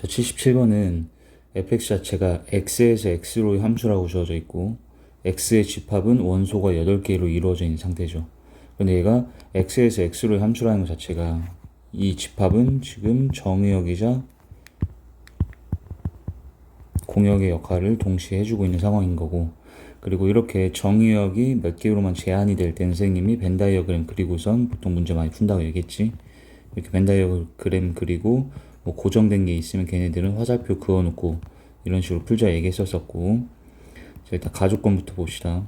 자, 77번은 fx 자체가 x에서 x로의 함수라고 주어져 있고 x의 집합은 원소가 8개로 이루어져 있는 상태죠. 그런데 얘가 x에서 x로의 함수라는 것 자체가 이 집합은 지금 정의역이자 공역의 역할을 동시에 해주고 있는 상황인 거고, 그리고 이렇게 정의역이 몇 개로만 제한이 될 때 선생님이 벤 다이어그램 그리고선 보통 문제 많이 푼다고 얘기했지. 이렇게 벤 다이어그램 그리고 뭐 고정된 게 있으면 걔네들은 화살표 그어놓고 이런 식으로 풀자 얘기했었었고. 자, 일단 가조건부터 봅시다.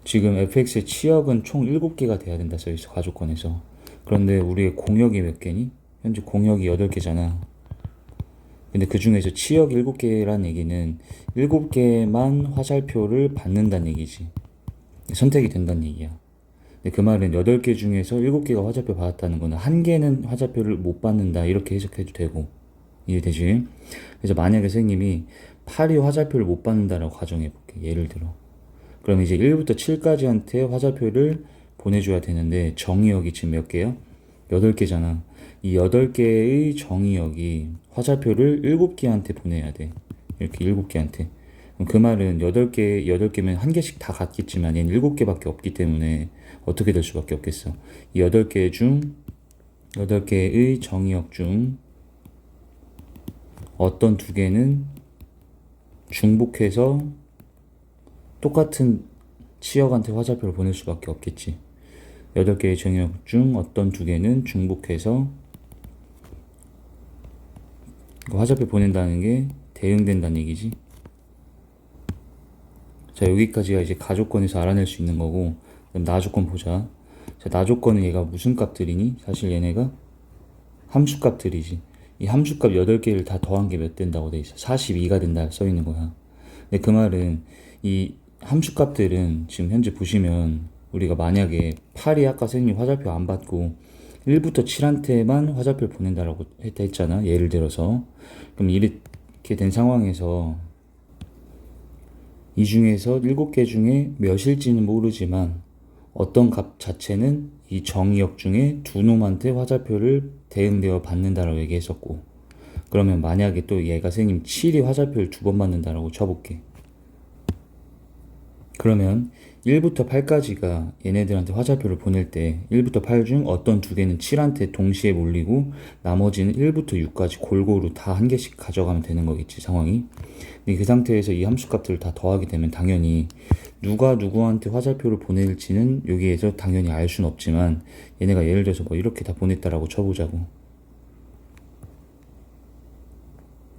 지금 fx의 치역은 총 7개가 돼야 된다 써있어, 가조건에서. 그런데 우리의 공역이 몇 개니? 현재 공역이 8개잖아. 근데 그 중에서 치역 7개란 얘기는 7개만 화살표를 받는다는 얘기지. 선택이 된다는 얘기야. 근데 그 말은 8개 중에서 7개가 화살표 받았다는 거는 1개는 화살표를 못 받는다, 이렇게 해석해도 되고. 이해되지? 그래서 만약에 선생님이 8이 화살표를 못 받는다라고 가정해볼게, 예를 들어. 그럼 이제 1부터 7까지한테 화살표를 보내줘야 되는데 정의역이 지금 몇 개야? 8개잖아. 이 8개의 정의역이 화살표를 7개한테 보내야 돼. 이렇게 7개한테. 그럼 그 말은 8개면 1개씩 다 같겠지만 얘는 7개밖에 없기 때문에 어떻게 될 수밖에 없겠어. 이 8개의 정의역 중 어떤 2개는 중복해서 똑같은 치역한테 화살표를 보낼 수밖에 없겠지. 8개의 정의역 중 어떤 2개는 중복해서 화살표 보낸다는 게 대응된다는 얘기지. 자, 여기까지가 이제 가조건에서 알아낼 수 있는 거고, 그럼 나조건 보자. 자, 나조건은 얘가 무슨 값들이니? 사실 얘네가 함수값들이지. 이 함수값 8개를 다 더한 게 몇 된다고 돼 있어? 42가 된다 써 있는 거야. 근데 그 말은 이 함수값들은 지금 현재 보시면 우리가 만약에 8이 아까 선생님 화살표 안 받고 1부터 7한테만 화살표를 보낸다라고 했잖아, 예를 들어서. 그럼 이렇게 된 상황에서 이 중에서 7개 중에 몇일지는 모르지만 어떤 값 자체는 이 정의역 중에 2놈한테 화살표를 대응되어 받는다라고 얘기했었고, 그러면 만약에 또 얘가 선생님 7이 화살표를 2번 받는다라고 쳐볼게. 그러면 1부터 8까지가 얘네들한테 화살표를 보낼 때 1부터 8 중 어떤 2개는 7한테 동시에 몰리고 나머지는 1부터 6까지 골고루 다 1개씩 가져가면 되는 거겠지, 상황이. 근데 그 상태에서 이 함수값들을 다 더하게 되면 당연히 누가 누구한테 화살표를 보낼지는 여기에서 당연히 알 수는 없지만 얘네가 예를 들어서 뭐 이렇게 다 보냈다라고 쳐보자고.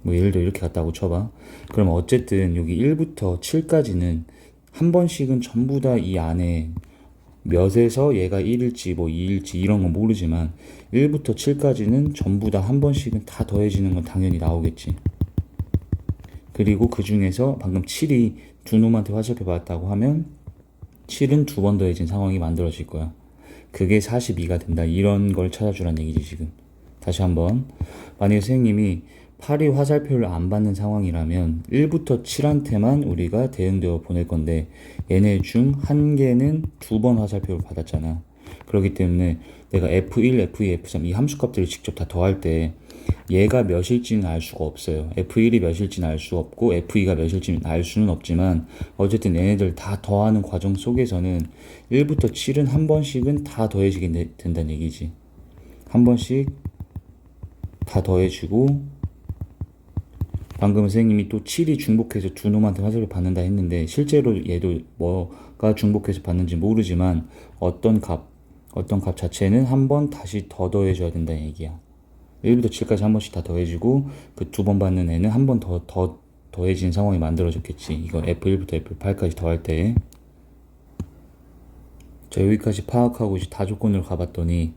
뭐 예를 들어 이렇게 갔다고 쳐봐. 그럼 어쨌든 여기 1부터 7까지는 한 번씩은 전부 다 이 안에 몇에서 얘가 1일지 뭐 2일지 이런 건 모르지만 1부터 7까지는 전부 다 한 번씩은 다 더해지는 건 당연히 나오겠지. 그리고 그 중에서 방금 7이 2놈한테 화살표 받았다고 하면 7은 2번 더해진 상황이 만들어질 거야. 그게 42가 된다, 이런 걸 찾아주란 얘기지 지금. 다시 한번. 만약에 선생님이 8이 화살표를 안 받는 상황이라면 1부터 7한테만 우리가 대응되어 보낼 건데 얘네 중 1개는 2번 화살표를 받았잖아. 그렇기 때문에 내가 F1, F2, F3 이 함수값들을 직접 다 더할 때 얘가 몇일지는 알 수가 없어요. F1이 몇일지는 알 수 없고 F2가 몇일지는 알 수는 없지만 어쨌든 얘네들 다 더하는 과정 속에서는 1부터 7은 한 번씩은 다 더해지게 된다는 얘기지. 한 번씩 다 더해지고, 방금 선생님이 또 7이 중복해서 2놈한테 화살표 받는다 했는데 실제로 얘도 뭐가 중복해서 받는지 모르지만 어떤 값 자체는 한 번 다시 더 더해줘야 된다는 얘기야. 1부터 7까지 한 번씩 다 더해지고 그 2번 받는 애는 한 번 더 더해진 상황이 만들어졌겠지. 이거 F1부터 F8까지 더할 때. 자, 여기까지 파악하고 이제 다조건으로 가봤더니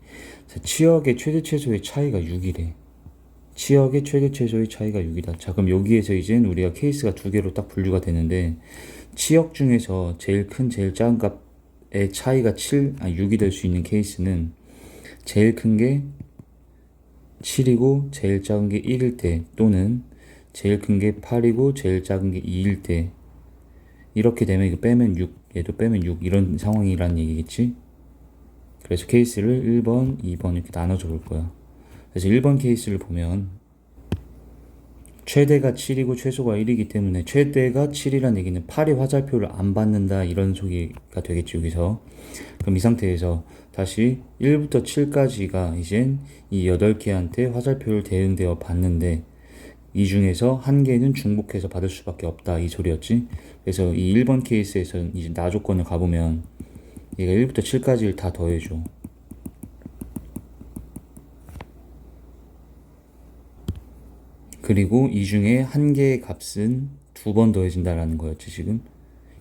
치역의 최대 최소의 차이가 6이래. 치역의 최대 최소의 차이가 6이다. 자, 그럼 여기에서 이제 우리가 케이스가 2개로 딱 분류가 되는데 치역 중에서 제일 큰 제일 작은 값의 차이가 6이 될 수 있는 케이스는 제일 큰 게 7이고 제일 작은 게 1일 때, 또는 제일 큰 게 8이고 제일 작은 게 2일 때. 이렇게 되면 이거 빼면 6, 얘도 빼면 6, 이런 상황이란 얘기겠지. 그래서 케이스를 1번, 2번 이렇게 나눠줘 볼 거야. 그래서 1번 케이스를 보면 최대가 7이고 최소가 1이기 때문에 최대가 7이라는 얘기는 8이 화살표를 안 받는다 이런 소리가 되겠죠 여기서. 그럼 이 상태에서 다시 1부터 7까지가 이젠 이 8개한테 화살표를 대응되어 받는데 이 중에서 한 개는 중복해서 받을 수밖에 없다 이 소리였지. 그래서 이 1번 케이스에서 이제 나 조건을 가보면 얘가 1부터 7까지를 다 더해줘. 그리고 이 중에 한 개의 값은 2번 더해진다라는 거였지 지금.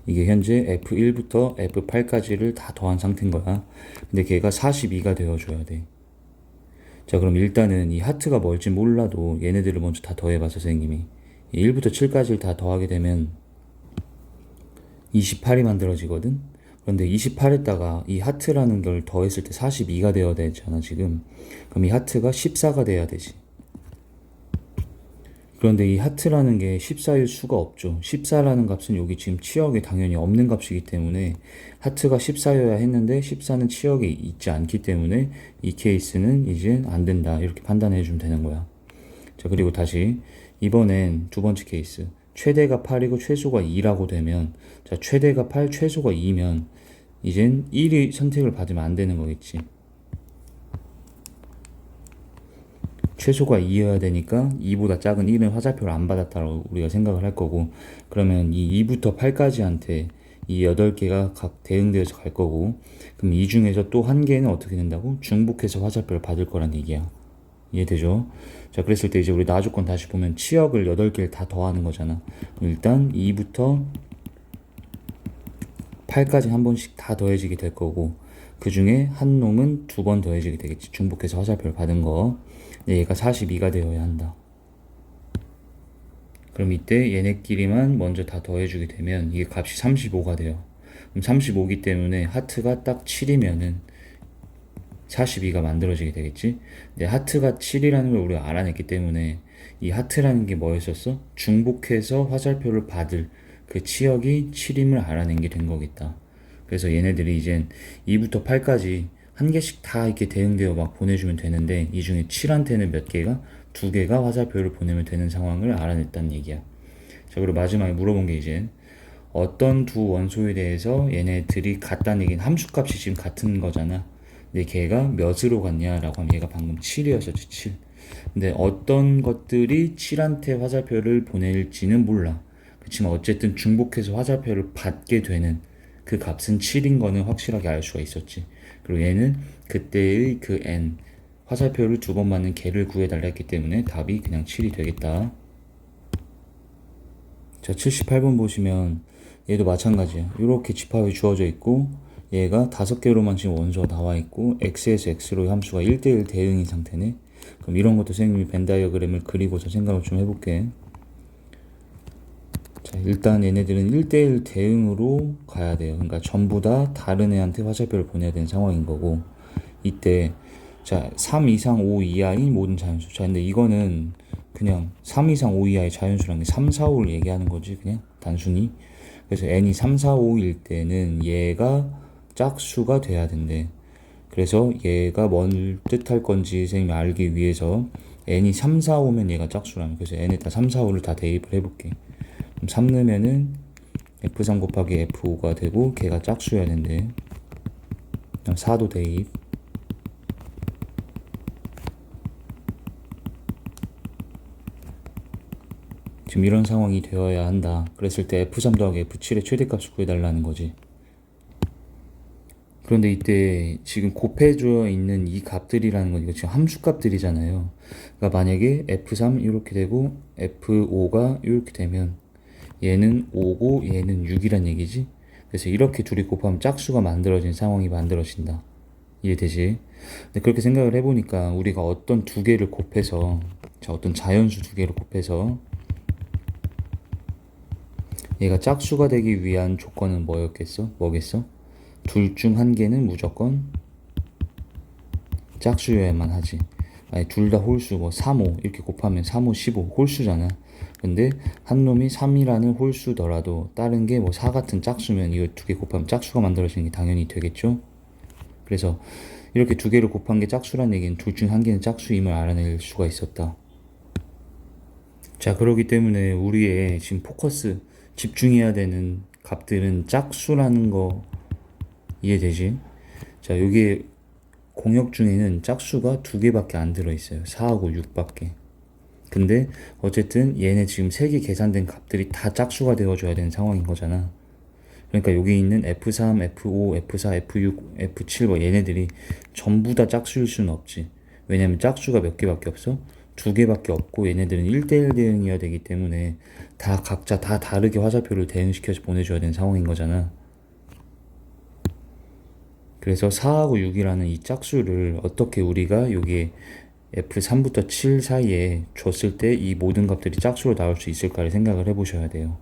이게 현재 F1부터 F8까지를 다 더한 상태인 거야. 근데 걔가 42가 되어줘야 돼. 자, 그럼 일단은 이 하트가 뭘지 몰라도 얘네들을 먼저 다 더해봐서 선생님이 1부터 7까지를 다 더하게 되면 28이 만들어지거든. 그런데 28에다가 이 하트라는 걸 더했을 때 42가 되어야 되잖아 지금. 그럼 이 하트가 14가 돼야 되지. 그런데 이 하트라는 게 14일 수가 없죠. 14라는 값은 여기 지금 치역에 당연히 없는 값이기 때문에 하트가 14여야 했는데 14는 치역에 있지 않기 때문에 이 케이스는 이제 안 된다 이렇게 판단해 주면 되는 거야. 자, 그리고 다시 이번엔 두 번째 케이스 최대가 8이고 최소가 2라고 되면, 자, 최대가 8 최소가 2면 이젠 1이 선택을 받으면 안 되는 거겠지. 최소가 2여야 되니까 2보다 작은 1은 화살표를 안 받았다고 우리가 생각을 할 거고, 그러면 이 2부터 8까지한테 이 8개가 각 대응되어서 갈 거고, 그럼 이 중에서 또 한 개는 어떻게 된다고? 중복해서 화살표를 받을 거란 얘기야. 이해되죠? 자, 그랬을 때 이제 우리 나 조건 다시 보면 치역을 8개를 다 더하는 거잖아. 일단 2부터 8까지 한 번씩 다 더해지게 될 거고, 그 중에 한 놈은 2번 더해지게 되겠지. 중복해서 화살표를 받은 거. 얘가 42가 되어야 한다. 그럼 이때 얘네끼리만 먼저 다 더해주게 되면 이게 값이 35가 돼요. 그럼 35기 때문에 하트가 딱 7이면은 42가 만들어지게 되겠지. 근데 하트가 7이라는 걸 우리가 알아냈기 때문에 이 하트라는 게 뭐였었어? 중복해서 화살표를 받을 그 치역이 7임을 알아낸 게 된 거겠다. 그래서 얘네들이 이젠 2부터 8까지 한 개씩 다 이렇게 대응되어 막 보내주면 되는데, 이 중에 7한테는 몇 개가? 2개가 화살표를 보내면 되는 상황을 알아냈다는 얘기야. 자, 그리고 마지막에 물어본 게 이제 어떤 두 원소에 대해서 얘네들이 같다는 얘기는 함수값이 지금 같은 거잖아. 근데 걔가 몇으로 같냐라고 하면 얘가 방금 7이었었지, 7. 근데 어떤 것들이 7한테 화살표를 보낼지는 몰라. 그렇지만 어쨌든 중복해서 화살표를 받게 되는 그 값은 7인 거는 확실하게 알 수가 있었지. 그리고 얘는 그때의 그 n 화살표를 2번 맞는 걔를 구해달라 했기 때문에 답이 그냥 7이 되겠다. 자, 78번 보시면 얘도 마찬가지야. 이렇게 집합이 주어져 있고 얘가 5개로만 지금 원소가 나와 있고 x에서 x로의 함수가 1대1 대응인 상태네. 그럼 이런 것도 선생님이 벤 다이어그램을 그리고서 생각을 좀 해볼게. 자, 일단 얘네들은 1대1 대응으로 가야 돼요. 그러니까 전부 다 다른 애한테 화살표를 보내야 되는 상황인 거고, 이때 자, 3 이상 5 이하인 모든 자연수. 자, 근데 이거는 그냥 3 이상 5 이하의 자연수라는 게 3, 4, 5를 얘기하는 거지, 그냥 단순히. 그래서 n이 3, 4, 5일 때는 얘가 짝수가 돼야 된대. 그래서 얘가 뭘 뜻할 건지 선생님이 알기 위해서 n이 3, 4, 5면 얘가 짝수라면, 그래서 n에다 3, 4, 5를 다 대입을 해볼게. 그럼 3 넣으면은 F3 곱하기 F5가 되고 걔가 짝수여야 된대. 4도 대입. 지금 이런 상황이 되어야 한다. 그랬을 때 F3 더하기 F7의 최대값을 구해달라는 거지. 그런데 이때 지금 곱해져 있는 이 값들이라는 건 이거 지금 함수값들이잖아요. 그러니까 만약에 F3 이렇게 되고 F5가 이렇게 되면 얘는 5고 얘는 6이란 얘기지. 그래서 이렇게 둘이 곱하면 짝수가 만들어진 상황이 만들어진다. 이해되지? 근데 그렇게 생각을 해보니까 우리가 어떤 두 개를 곱해서, 자, 어떤 자연수 두 개를 곱해서 얘가 짝수가 되기 위한 조건은 뭐겠어? 둘 중 한 개는 무조건 짝수여야만 하지. 아니, 둘 다 홀수, 뭐 3, 5 이렇게 곱하면 3, 5, 15 홀수잖아. 근데 한 놈이 3이라는 홀수더라도 다른 게 뭐 4 같은 짝수면 이거 두 개 곱하면 짝수가 만들어지는 게 당연히 되겠죠. 그래서 이렇게 두 개를 곱한 게 짝수란 얘기는 둘 중 한 개는 짝수임을 알아낼 수가 있었다. 자, 그렇기 때문에 우리의 지금 포커스, 집중해야 되는 값들은 짝수라는 거 이해되지? 자, 여기에 공역 중에는 짝수가 두 개밖에 안 들어있어요. 4하고 6밖에. 근데 어쨌든 얘네 지금 세 개 계산된 값들이 다 짝수가 되어줘야 되는 상황인 거잖아. 그러니까 여기 있는 F3, F5, F4, F6, F7 뭐 얘네들이 전부 다 짝수일 수는 없지. 왜냐면 짝수가 몇 개밖에 없어? 두 개밖에 없고 얘네들은 1대1 대응이어야 되기 때문에 다 각자 다 다르게 화살표를 대응시켜서 보내줘야 되는 상황인 거잖아. 그래서 4하고 6이라는 이 짝수를 어떻게 우리가 여기에 F3부터 7 사이에 줬을 때 이 모든 값들이 짝수로 나올 수 있을까를 생각을 해보셔야 돼요.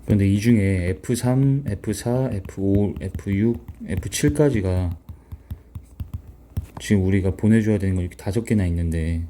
그런데 이 중에 F3, F4, F5, F6, F7까지가 지금 우리가 보내줘야 되는 건 이렇게 5개나 있는데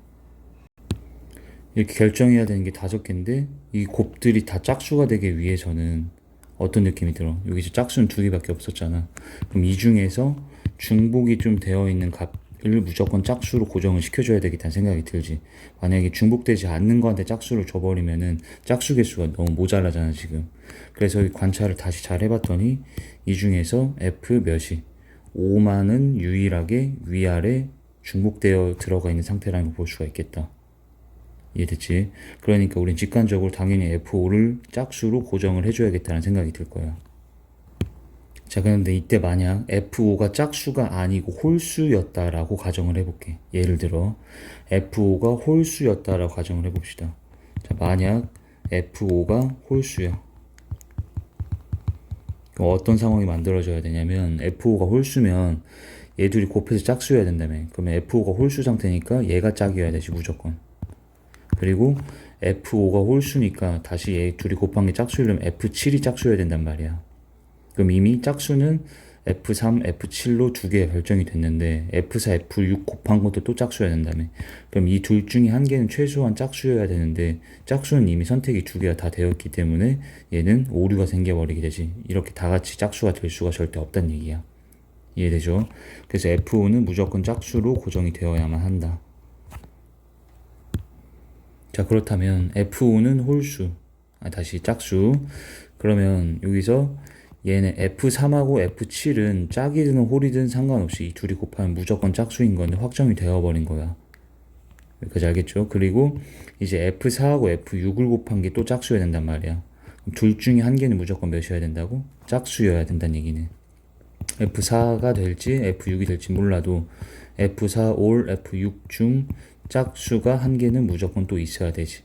이렇게 결정해야 되는 게 5개인데 이 곱들이 다 짝수가 되기 위해서는 어떤 느낌이 들어? 여기서 짝수는 2개밖에 없었잖아. 그럼 이 중에서 중복이 좀 되어 있는 값을 무조건 짝수로 고정을 시켜줘야 되겠다는 생각이 들지. 만약에 중복되지 않는 거한테 짝수를 줘버리면은 짝수 개수가 너무 모자라잖아 지금. 그래서 이 관찰을 다시 잘 해봤더니 이 중에서 F 몇이 5만은 유일하게 위아래 중복되어 들어가 있는 상태라는 걸 볼 수가 있겠다. 이해됐지? 그러니까 우린 직관적으로 당연히 F5를 짝수로 고정을 해줘야겠다는 생각이 들 거야. 자, 그런데 이때 만약 F5가 짝수가 아니고 홀수였다라고 가정을 해볼게. 예를 들어 F5가 홀수였다라고 가정을 해봅시다. 자, 만약 F5가 홀수야. 그럼 어떤 상황이 만들어져야 되냐면 F5가 홀수면 얘 둘이 곱해서 짝수여야 된다며. 그러면 F5가 홀수 상태니까 얘가 짝이어야 되지 무조건. 그리고 F5가 홀수니까 다시 얘 둘이 곱한 게 짝수이려면 F7이 짝수여야 된단 말이야. 그럼 이미 짝수는 F3, F7로 두 개가 결정이 됐는데 F4, F6 곱한 것도 또 짝수여야 된다며. 그럼 이 둘 중에 한 개는 최소한 짝수여야 되는데 짝수는 이미 선택이 두 개가 다 되었기 때문에 얘는 오류가 생겨버리게 되지. 이렇게 다 같이 짝수가 될 수가 절대 없단 얘기야. 이해되죠? 그래서 F5는 무조건 짝수로 고정이 되어야만 한다. 자, 그렇다면 F5는 홀수, 다시 짝수. 그러면 여기서 얘네 F3하고 F7은 짝이든 홀이든 상관없이 이 둘이 곱하면 무조건 짝수인 건데 확정이 되어버린 거야. 여기까지 알겠죠? 그리고 이제 F4하고 F6을 곱한 게 또 짝수여야 된단 말이야. 둘 중에 한 개는 무조건 몇이어야 된다고? 짝수여야 된다는 얘기네. F4가 될지 F6이 될지 몰라도 F4 올 F6 중 짝수가 한 개는 무조건 또 있어야 되지.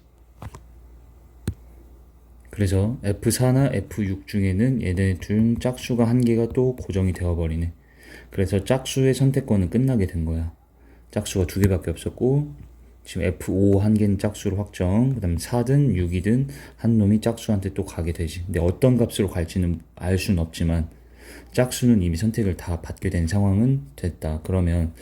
그래서 F4나 F6 중에는 얘네 중 짝수가 한 개가 또 고정이 되어버리네. 그래서 짝수의 선택권은 끝나게 된 거야. 짝수가 두 개밖에 없었고 지금 F5 한 개는 짝수로 확정, 그 다음에 4든 6이든 한 놈이 짝수한테 또 가게 되지. 근데 어떤 값으로 갈지는 알 수는 없지만 짝수는 이미 선택을 다 받게 된 상황은 됐다. 그러면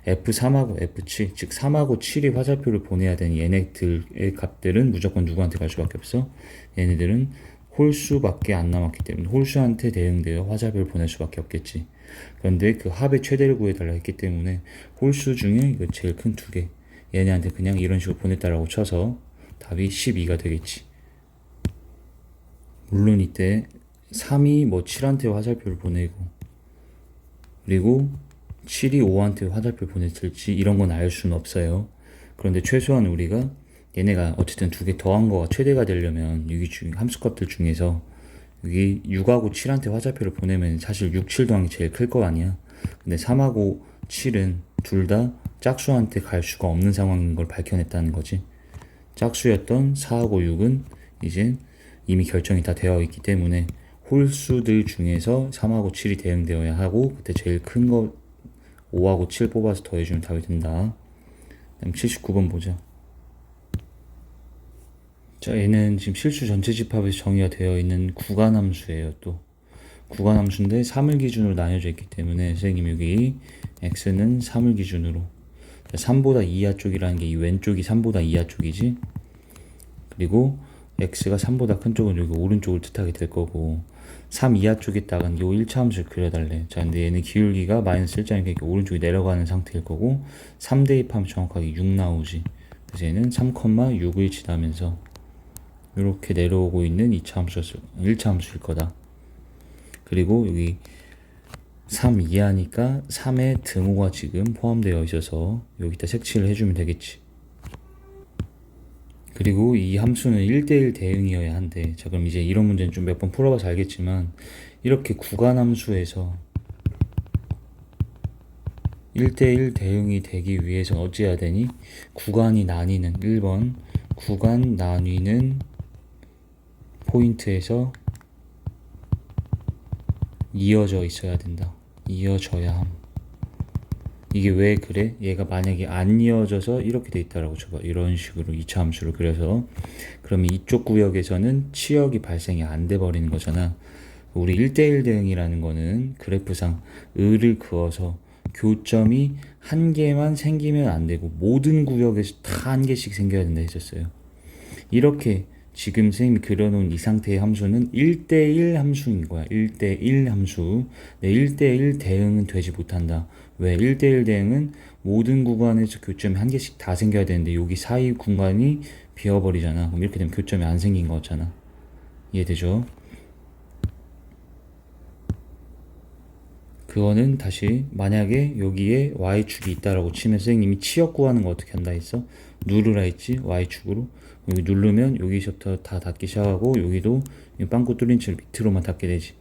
F3하고 F7, 즉 3하고 7이 화살표를 보내야 되는 얘네들의 값들은 무조건 누구한테 갈 수밖에 없어? 얘네들은 홀수밖에 안 남았기 때문에 홀수한테 대응되어 화살표를 보낼 수밖에 없겠지. 그런데 그 합의 최대를 구해달라 했기 때문에 홀수 중에 이거 제일 큰 두 개, 얘네한테 그냥 이런 식으로 보냈다라고 쳐서 답이 12가 되겠지. 물론 이때 3이 뭐 7한테 화살표를 보내고 그리고 7이 5한테 화살표를 보냈을지 이런 건 알 수는 없어요. 그런데 최소한 우리가 얘네가 어쨌든 두 개 더한 거가 최대가 되려면 여기 함수값들 중에서 여기 6하고 7한테 화살표를 보내면 사실 6, 7 더한 게 제일 클 거 아니야. 근데 3하고 7은 둘 다 짝수한테 갈 수가 없는 상황인 걸 밝혀냈다는 거지. 짝수였던 4하고 6은 이제 이미 결정이 다 되어 있기 때문에 홀수들 중에서 3하고 7이 대응되어야 하고 그때 제일 큰 거 5하고 7 뽑아서 더해주면 답이 된다. 그다음 79번 보자. 자, 얘는 지금 실수 전체 집합에서 정의가 되어 있는 구간함수예요. 또 구간함수인데 3을 기준으로 나뉘어져 있기 때문에 선생님 여기 x는 3을 기준으로 3보다 이하 쪽이라는 게 이 왼쪽이 3보다 이하 쪽이지. 그리고 x가 3보다 큰 쪽은 여기 오른쪽을 뜻하게 될 거고 3 이하 쪽에다가 요 1차 함수를 그려달래. 자, 근데 얘는 기울기가 마이너스 1자니까 오른쪽이 내려가는 상태일 거고 3 대입하면 정확하게 6 나오지. 그래서 얘는 3,6을 지나면서 이렇게 내려오고 있는 2차 함수, 1차 함수일 거다. 그리고 여기 3 이하니까 3의 등호가 지금 포함되어 있어서 여기다 색칠을 해주면 되겠지. 그리고 이 함수는 1대1 대응이어야 한대. 자, 그럼 이제 이런 문제는 좀 몇 번 풀어봐서 알겠지만 이렇게 구간 함수에서 1대1 대응이 되기 위해서는 어찌해야 되니? 구간이 나뉘는 1번 구간 나뉘는 포인트에서 이어져 있어야 된다. 이어져야 함. 이게 왜 그래? 얘가 만약에 안 이어져서 이렇게 돼 있다라고 쳐봐. 이런 식으로 2차 함수를 그려서 그러면 이쪽 구역에서는 치역이 발생이 안 돼 버리는 거잖아. 우리 1대1 대응이라는 거는 그래프상 을을 그어서 교점이 한 개만 생기면 안 되고 모든 구역에서 다 한 개씩 생겨야 된다 했었어요. 이렇게 지금 선생님이 그려놓은 이 상태의 함수는 1대1 함수인 거야. 1대1 함수. 네, 1대1 대응은 되지 못한다. 왜? 1대1 대응은 모든 구간에서 교점이 한 개씩 다 생겨야 되는데 여기 사이 공간이 비어버리잖아. 그럼 이렇게 되면 교점이 안 생긴 거잖아. 이해되죠? 그거는 다시 만약에 여기에 y축이 있다라고 치면 선생님이 치역 구하는 거 어떻게 한다 했어? 누르라 했지? y축으로. 여기 누르면 여기서부터 다 닫기 시작하고 여기도 빵꾸 뚫린 채로 밑으로만 닫게 되지.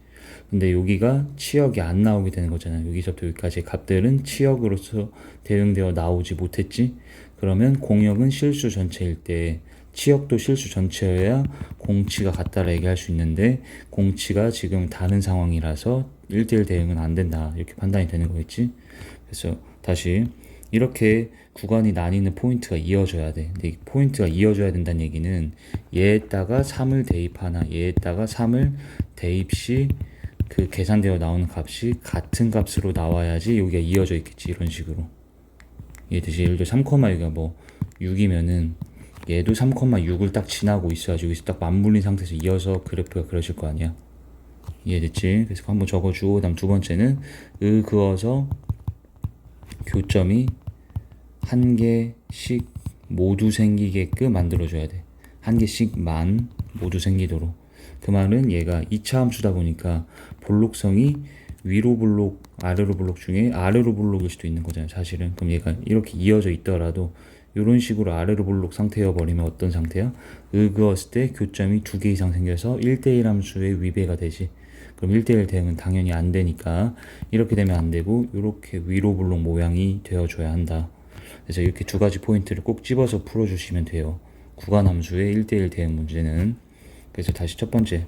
근데 여기가 치역이 안 나오게 되는 거잖아. 여기서부터 여기까지의 값들은 치역으로서 대응되어 나오지 못했지. 그러면 공역은 실수 전체일 때 치역도 실수 전체여야 공치가 같다라 얘기할 수 있는데 공치가 지금 다른 상황이라서 1대1 대응은 안 된다. 이렇게 판단이 되는 거겠지. 그래서 다시 이렇게 구간이 나뉘는 포인트가 이어져야 돼. 근데 이 포인트가 이어져야 된다는 얘기는 얘에다가 3을 대입하나 얘에다가 3을 대입 시 그 계산되어 나오는 값이 같은 값으로 나와야지 여기가 이어져 있겠지. 이런 식으로. 이해되지? 예를 들어 3,6가 뭐 6이면은 얘도 3,6을 딱 지나고 있어야지 여기서 딱 맞물린 상태에서 이어서 그래프가 그려질 거 아니야. 이해됐지? 그래서 한번 적어주고 그다음 두 번째는 그어서 교점이 한 개씩 모두 생기게끔 만들어줘야 돼. 한 개씩만 모두 생기도록. 그 말은 얘가 2차 함수다 보니까 볼록성이 위로 볼록, 아래로 볼록 중에 아래로 볼록일 수도 있는 거잖아요, 사실은. 그럼 얘가 이렇게 이어져 있더라도 이런 식으로 아래로 볼록 상태여 버리면 어떤 상태야? 그었을 때 교점이 2개 이상 생겨서 1대1 함수의 위배가 되지. 그럼 1대1 대응은 당연히 안 되니까 이렇게 되면 안 되고 이렇게 위로 볼록 모양이 되어줘야 한다. 그래서 이렇게 두 가지 포인트를 꼭 집어서 풀어주시면 돼요. 구간 함수의 1대1 대응 문제는. 그래서 다시 첫 번째,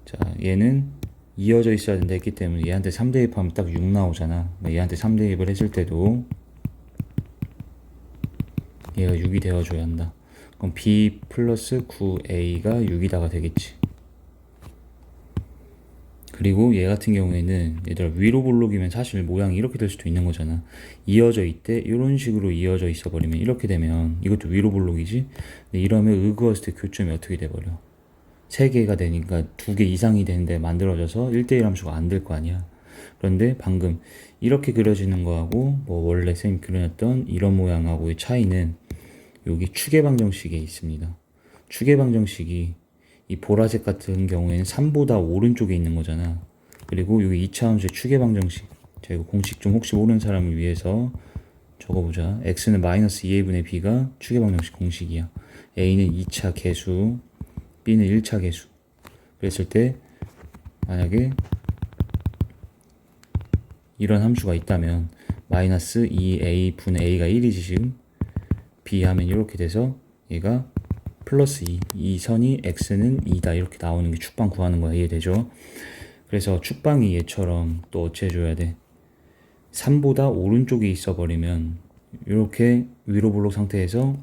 자 얘는 이어져 있어야 된다 했기 때문에 얘한테 3대입하면 딱 6 나오잖아. 얘한테 3대입을 했을 때도 얘가 6이 되어줘야 한다. 그럼 b 플러스 9a가 6이다가 되겠지. 그리고 얘 같은 경우에는 얘들아 위로 볼록이면 사실 모양이 이렇게 될 수도 있는 거잖아. 이어져 있대 이런 식으로 이어져 있어 버리면 이렇게 되면 이것도 위로 볼록이지. 근데 이러면 그었을 때 교점이 어떻게 돼 버려? 3개가 되니까 2개 이상이 되는데 만들어져서 1대1 함수가 안 될 거 아니야. 그런데 방금 이렇게 그려지는 거하고 뭐 원래 쌤이 그려놨던 이런 모양하고의 차이는 여기 추계 방정식에 있습니다. 추계 방정식이 이 보라색 같은 경우에는 3보다 오른쪽에 있는 거잖아. 그리고 여기 2차 함수의 추계 방정식. 자, 이거 공식 좀 혹시 모르는 사람을 위해서 적어보자. x는 마이너스 2a분의 b가 추계 방정식 공식이야. a는 2차 계수, b는 1차 계수. 그랬을 때 만약에 이런 함수가 있다면 마이너스 2a 분의 a가 1이지 지금. b 하면 이렇게 돼서 얘가 플러스 2, 이 선이 x는 2다 이렇게 나오는 게 축방 구하는 거야. 이해되죠? 그래서 축방이 얘처럼 또 어찌 해줘야 돼? 3보다 오른쪽에 있어 버리면 이렇게 위로 볼록 상태에서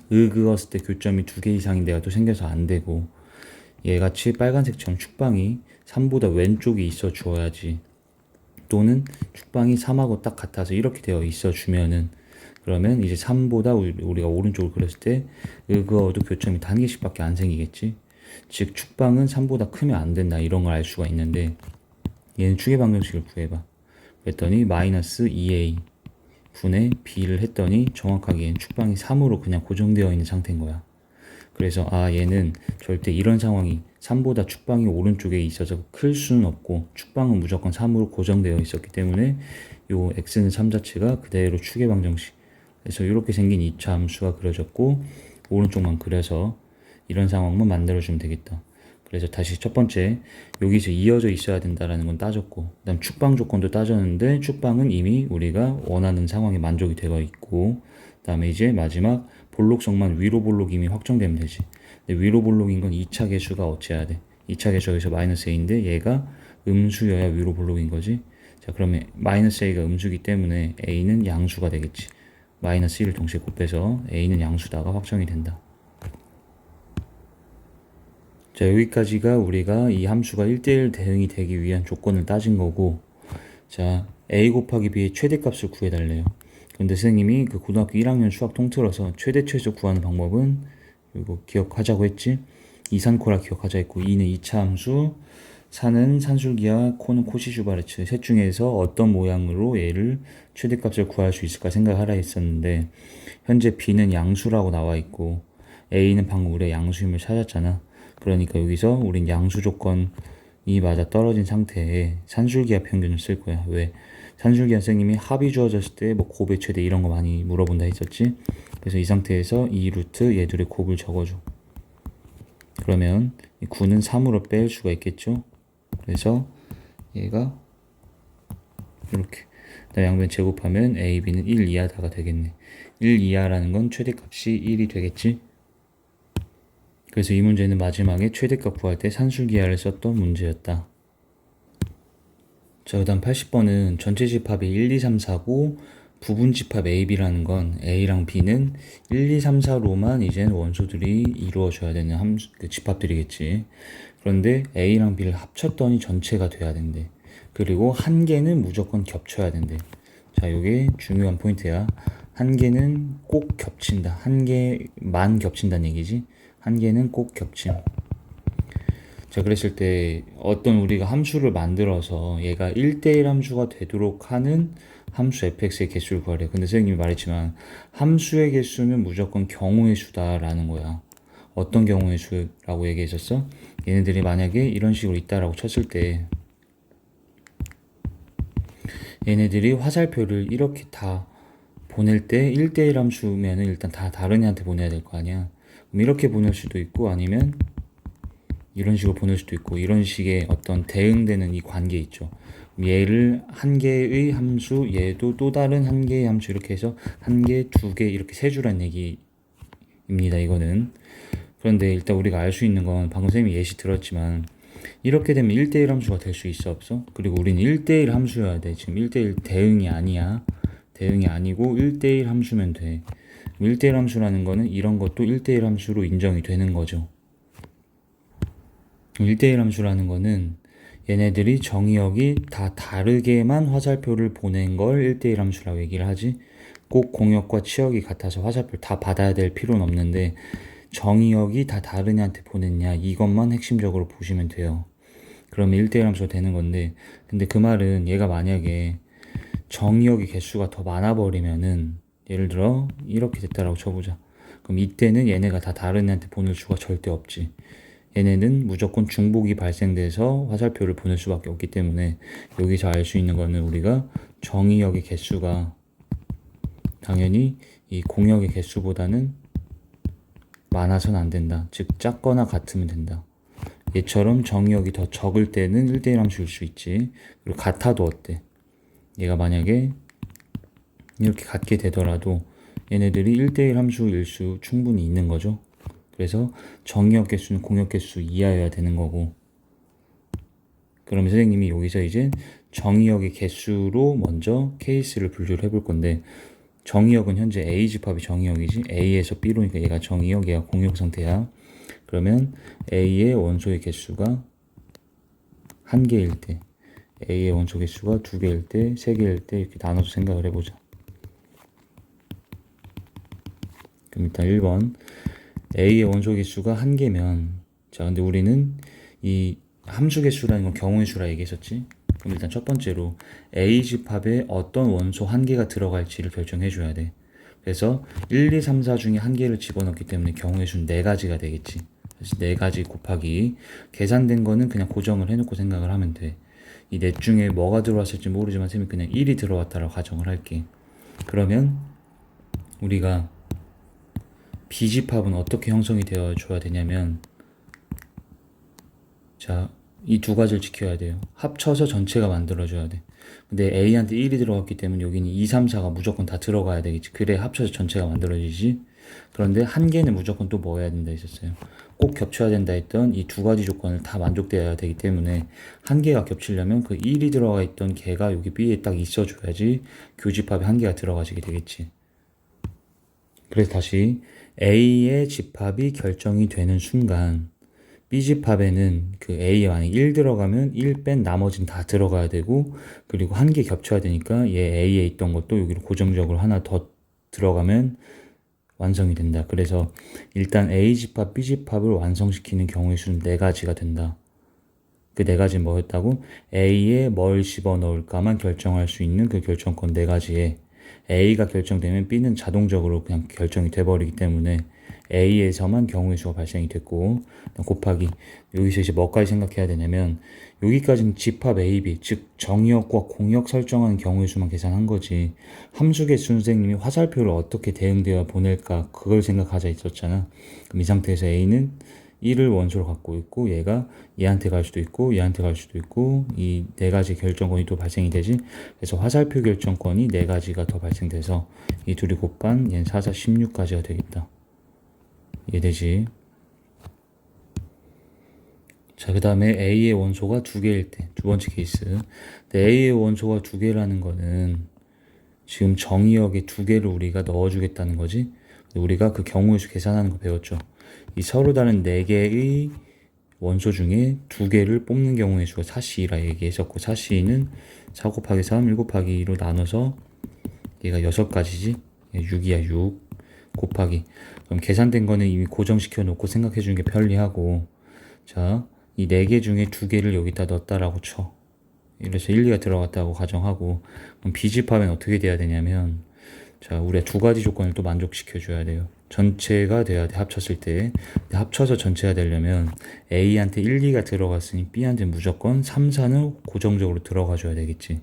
그었을 때 교점이 2개 이상인 데가 또 생겨서 안 되고 얘같이 빨간색처럼 축방이 3보다 왼쪽에 있어 주어야지. 또는 축방이 3하고 딱 같아서 이렇게 되어 있어 주면은 그러면 이제 3보다 우리가 오른쪽을 그렸을 때 그거도 교점이 단 개씩밖에 안 생기겠지. 즉 축방은 3보다 크면 안 된다 이런 걸 알 수가 있는데 얘는 축의 방정식을 구해봐. 그랬더니 마이너스 2a 분의 b를 했더니 정확하게 얘는 축방이 3으로 그냥 고정되어 있는 상태인 거야. 그래서 얘는 절대 이런 상황이 3보다 축방이 오른쪽에 있어서 클 수는 없고 축방은 무조건 3으로 고정되어 있었기 때문에 요 x는 3 자체가 그대로 축의 방정식. 그래서 이렇게 생긴 2차 함수가 그려졌고 오른쪽만 그려서 이런 상황만 만들어주면 되겠다. 그래서 다시 첫 번째 여기서 이어져 있어야 된다라는 건 따졌고 그다음 축방 조건도 따졌는데 축방은 이미 우리가 원하는 상황에 만족이 되어 있고 그다음에 이제 마지막 볼록성만 위로 볼록 이미 확정되면 되지. 근데 위로 볼록인 건 2차 개수가 어째야 돼. 2차 개수가 여기서 마이너스 a인데 얘가 음수여야 위로 볼록인 거지. 자 그러면 마이너스 a가 음수기 때문에 a는 양수가 되겠지. 마이너스 1을 동시에 곱해서 a는 양수다가 확정이 된다. 자 여기까지가 우리가 이 함수가 1대1 대응이 되기 위한 조건을 따진 거고 자 a 곱하기 b의 최대값을 구해달래요. 근데 선생님이 그 고등학교 1학년 수학 통틀어서 최대 최소 구하는 방법은 이거 기억하자고 했지. 이산코라 기억하자 했고 2는 2차 함수 4는 산술기와 코는 코시슈바르츠 셋 중에서 어떤 모양으로 얘를 최대값을 구할 수 있을까 생각하라 했었는데 현재 b는 양수라고 나와 있고 a는 방금 우리가 양수임을 찾았잖아. 그러니까 여기서 우린 양수 조건이 맞아 떨어진 상태에 산술기하 평균을 쓸 거야. 왜? 산술기하 선생님이 합이 주어졌을 때 뭐 곱의 최대 이런 거 많이 물어본다 했었지. 그래서 이 상태에서 이 루트 얘들의 곱을 적어줘. 그러면 9는 3으로 뺄 수가 있겠죠. 그래서 얘가 이렇게 양변 제곱하면 a, b는 1 이하다가 되겠네. 1 이하라는 건 최대값이 1이 되겠지. 그래서 이 문제는 마지막에 최대값 구할 때 산술기하를 썼던 문제였다. 자, 그 다음 80번은 전체 집합이 1, 2, 3, 4고 부분 집합 A, B라는 건 A랑 B는 1, 2, 3, 4로만 이제는 원소들이 이루어져야 되는 집합들이겠지. 그런데 A랑 B를 합쳤더니 전체가 돼야 된대. 그리고 한 개는 무조건 겹쳐야 된대. 자, 이게 중요한 포인트야. 한 개는 꼭 겹친다. 한 개만 겹친다는 얘기지. 한 개는 꼭 겹침. 자 그랬을 때 어떤 우리가 함수를 만들어서 얘가 1대1 함수가 되도록 하는 함수 fx의 개수를 구하래. 근데 선생님이 말했지만 함수의 개수는 무조건 경우의 수다라는 거야. 어떤 경우의 수라고 얘기했었어? 얘네들이 만약에 이런 식으로 있다라고 쳤을 때 얘네들이 화살표를 이렇게 다 보낼 때 1대1 함수면은 일단 다 다른 애한테 보내야 될 거 아니야. 그럼 이렇게 보낼 수도 있고 아니면 이런 식으로 보낼 수도 있고 이런 식의 어떤 대응되는 이 관계 있죠. 얘를 한 개의 함수, 얘도 또 다른 한 개의 함수 이렇게 해서 한 개, 두 개 이렇게 세 주란 얘기입니다. 이거는. 그런데 일단 우리가 알 수 있는 건 방금 선생님이 예시 들었지만 이렇게 되면 1대1 함수가 될 수 있어 없어? 그리고 우리는 1대1 함수여야 돼. 지금 1대1 대응이 아니야. 대응이 아니고 1대1 함수면 돼. 1대1 함수라는 거는 이런 것도 1대1 함수로 인정이 되는 거죠. 1대1 함수라는 거는 얘네들이 정의역이 다 다르게만 화살표를 보낸 걸 1대1 함수라고 얘기를 하지. 꼭 공역과 치역이 같아서 화살표를 다 받아야 될 필요는 없는데 정의역이 다 다른 애한테 보냈냐 이것만 핵심적으로 보시면 돼요. 그러면 1대1 함수가 되는 건데 근데 그 말은 얘가 만약에 정의역의 개수가 더 많아버리면은 예를 들어 이렇게 됐다라고 쳐보자. 그럼 이때는 얘네가 다 다른 애한테 보낼 수가 절대 없지. 얘네는 무조건 중복이 발생돼서 화살표를 보낼 수밖에 없기 때문에 여기서 알 수 있는 거는 우리가 정의역의 개수가 당연히 이 공역의 개수보다는 많아서는 안 된다. 즉 작거나 같으면 된다. 얘처럼 정의역이 더 적을 때는 1대1 함수일 수 있지. 그리고 같아도 어때? 얘가 만약에 이렇게 같게 되더라도 얘네들이 1대1 함수일 수 충분히 있는 거죠. 그래서 정의역 개수는 공역 개수 이하여야 되는 거고 그러면 선생님이 여기서 이제 정의역의 개수로 먼저 케이스를 분류를 해볼 건데 정의역은 현재 A 집합이 정의역이지 A에서 B로니까 얘가 정의역, 얘가 공역 상태야. 그러면 A의 원소의 개수가 한 개일 때 A의 원소 개수가 두 개일 때, 세 개일 때 이렇게 나눠서 생각을 해보자. 그럼 일단 1번 a의 원소 개수가 한 개면, 자 근데 우리는 이 함수 개수라는 건 경우의 수라 얘기했었지. 그럼 일단 첫 번째로 a 집합에 어떤 원소 한 개가 들어갈지를 결정해 줘야 돼. 그래서 1, 2, 3, 4 중에 한 개를 집어넣기 때문에 경우의 수는 4가지가 되겠지. 그래서 4가지 곱하기 계산된 거는 그냥 고정을 해놓고 생각을 하면 돼. 이 넷 중에 뭐가 들어왔을지 모르지만 쌤이 그냥 1이 들어왔다라고 가정을 할게. 그러면 우리가 B집합은 어떻게 형성이 되어 줘야 되냐면, 자, 이 두 가지를 지켜야 돼요. 합쳐서 전체가 만들어줘야 돼. 근데 A한테 1이 들어갔기 때문에 여기는 2, 3, 4가 무조건 다 들어가야 되겠지. 그래 합쳐서 전체가 만들어지지. 그런데 한 개는 무조건 또 뭐 해야 된다 했었어요. 꼭 겹쳐야 된다 했던 이 두 가지 조건을 다 만족돼야 되기 때문에 한 개가 겹치려면 그 1이 들어가 있던 개가 여기 B에 딱 있어줘야지 교집합에 한 개가 들어가지게 되겠지. 그래서 다시 A의 집합이 결정이 되는 순간 B집합에는 그 A에 만약 1 들어가면 1 뺀 나머지는 다 들어가야 되고, 그리고 한 개 겹쳐야 되니까 얘 A에 있던 것도 여기로 고정적으로 하나 더 들어가면 완성이 된다. 그래서 일단 A집합, B집합을 완성시키는 경우의 수는 4가지가 된다. 그 4가지는 뭐였다고? A에 뭘 집어넣을까만 결정할 수 있는 그 결정권 4가지에 A가 결정되면 B는 자동적으로 그냥 결정이 돼버리기 때문에 A에서만 경우의 수가 발생이 됐고, 곱하기 여기서 이제 뭐까지 생각해야 되냐면, 여기까지는 집합 A, B, 즉 정의역과 공역 설정하는 경우의 수만 계산한 거지, 함수 개수 선생님이 화살표를 어떻게 대응되어 보낼까 그걸 생각하자 있었잖아. 그럼 이 상태에서 A는 1을 원소로 갖고 있고, 얘가 얘한테 갈 수도 있고 얘한테 갈 수도 있고, 이 4가지 결정권이 또 발생이 되지. 그래서 화살표 결정권이 4가지가 더 발생돼서 이 둘이 곱한 얘는 4, 4, 16가지가 되겠다. 이해되지? 자, 그 다음에 A의 원소가 2개일 때, 두 번째 케이스. 근데 A의 원소가 2개라는 거는 지금 정의역에 2개를 우리가 넣어주겠다는 거지. 우리가 그 경우의 수 계산하는 거 배웠죠. 이 서로 다른 4개의 원소 중에 2개를 뽑는 경우의 수가 4C라 얘기했었고, 4C는 4 곱하기 3, 1 곱하기 2로 나눠서 얘가 6가지지. 6이야 6 곱하기, 그럼 계산된 거는 이미 고정시켜 놓고 생각해 주는 게 편리하고, 자, 이 4개 중에 2개를 여기다 넣었다라고 쳐. 그래서 1, 2가 들어갔다고 가정하고, 그럼 B집합은 어떻게 돼야 되냐면, 자, 우리가 2가지 조건을 또 만족시켜 줘야 돼요. 전체가 돼야 돼, 합쳤을 때. 근데 합쳐서 전체가 되려면 A한테 1, 2가 들어갔으니 B한테 무조건 3, 4는 고정적으로 들어가 줘야 되겠지.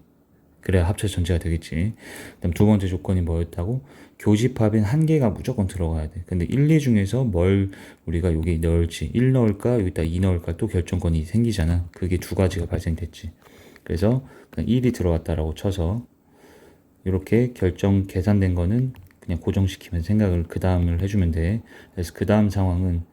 그래야 합쳐서 전체가 되겠지. 그다음 두 번째 조건이 뭐였다고? 교집합엔 한 개가 무조건 들어가야 돼. 근데 1, 2 중에서 뭘 우리가 여기 넣을지, 1 넣을까 여기다 2 넣을까 또 결정권이 생기잖아. 그게 2가지가 발생됐지. 그래서 그냥 1이 들어갔다라고 쳐서 이렇게 결정 계산된 거는 그냥 고정시키면 생각을 그 다음을 해주면 돼. 그래서 그 다음 상황은,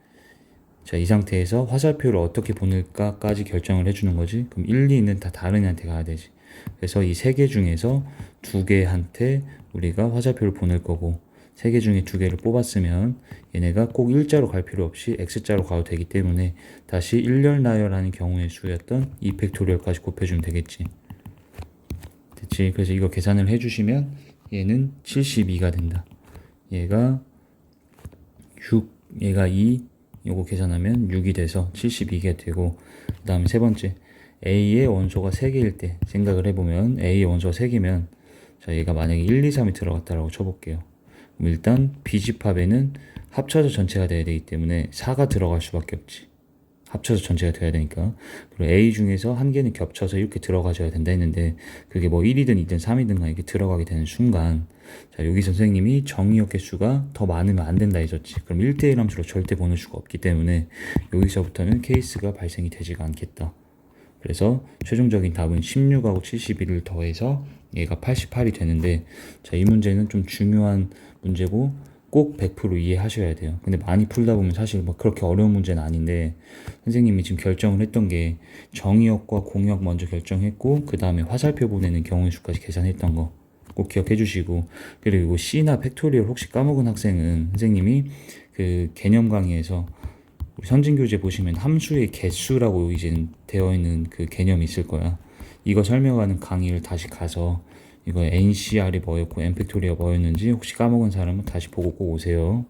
자, 이 상태에서 화살표를 어떻게 보낼까까지 결정을 해주는 거지. 그럼 1, 2는 다 다른 애한테 가야 되지. 그래서 이 3개 중에서 2개한테 우리가 화살표를 보낼 거고, 3개 중에 2개를 뽑았으면 얘네가 꼭 일자로 갈 필요 없이 X자로 가도 되기 때문에 다시 1열 나열하는 경우의 수였던 2팩토리얼까지 곱해주면 되겠지. 됐지? 그래서 이거 계산을 해주시면 얘는 72가 된다. 얘가 6, 얘가 2, 요거 계산하면 6이 돼서 72가 되고, 그 다음에 세 번째, A의 원소가 3개일 때 생각을 해보면, A의 원소가 3개면, 자, 얘가 만약에 1, 2, 3이 들어갔다라고 쳐볼게요. 그럼 일단 B집합에는 합쳐서 전체가 돼야 되기 때문에 4가 들어갈 수밖에 없지. 합쳐서 전체가 돼야 되니까. 그리고 A 중에서 한 개는 겹쳐서 이렇게 들어가줘야 된다 했는데, 그게 뭐 1이든 2든 3이든 간에 이렇게 들어가게 되는 순간, 자, 여기 선생님이 정의역 개수가 더 많으면 안 된다 했었지. 그럼 1대1 함수로 절대 보낼 수가 없기 때문에 여기서부터는 케이스가 발생이 되지가 않겠다. 그래서 최종적인 답은 16하고 71을 더해서 얘가 88이 되는데, 자, 이 문제는 좀 중요한 문제고 꼭 100% 이해하셔야 돼요. 근데 많이 풀다 보면 사실 뭐 그렇게 어려운 문제는 아닌데, 선생님이 지금 결정을 했던 게 정의역과 공역 먼저 결정했고, 그 다음에 화살표 보내는 경우의 수까지 계산했던 거 꼭 기억해 주시고, 그리고 C나 팩토리얼 혹시 까먹은 학생은 선생님이 그 개념 강의에서 우리 선진교재 보시면 함수의 개수라고 이제 되어 있는 그 개념이 있을 거야. 이거 설명하는 강의를 다시 가서 이거 NCR이 뭐였고 N팩토리얼 뭐였는지 혹시 까먹은 사람은 다시 보고 꼭 오세요.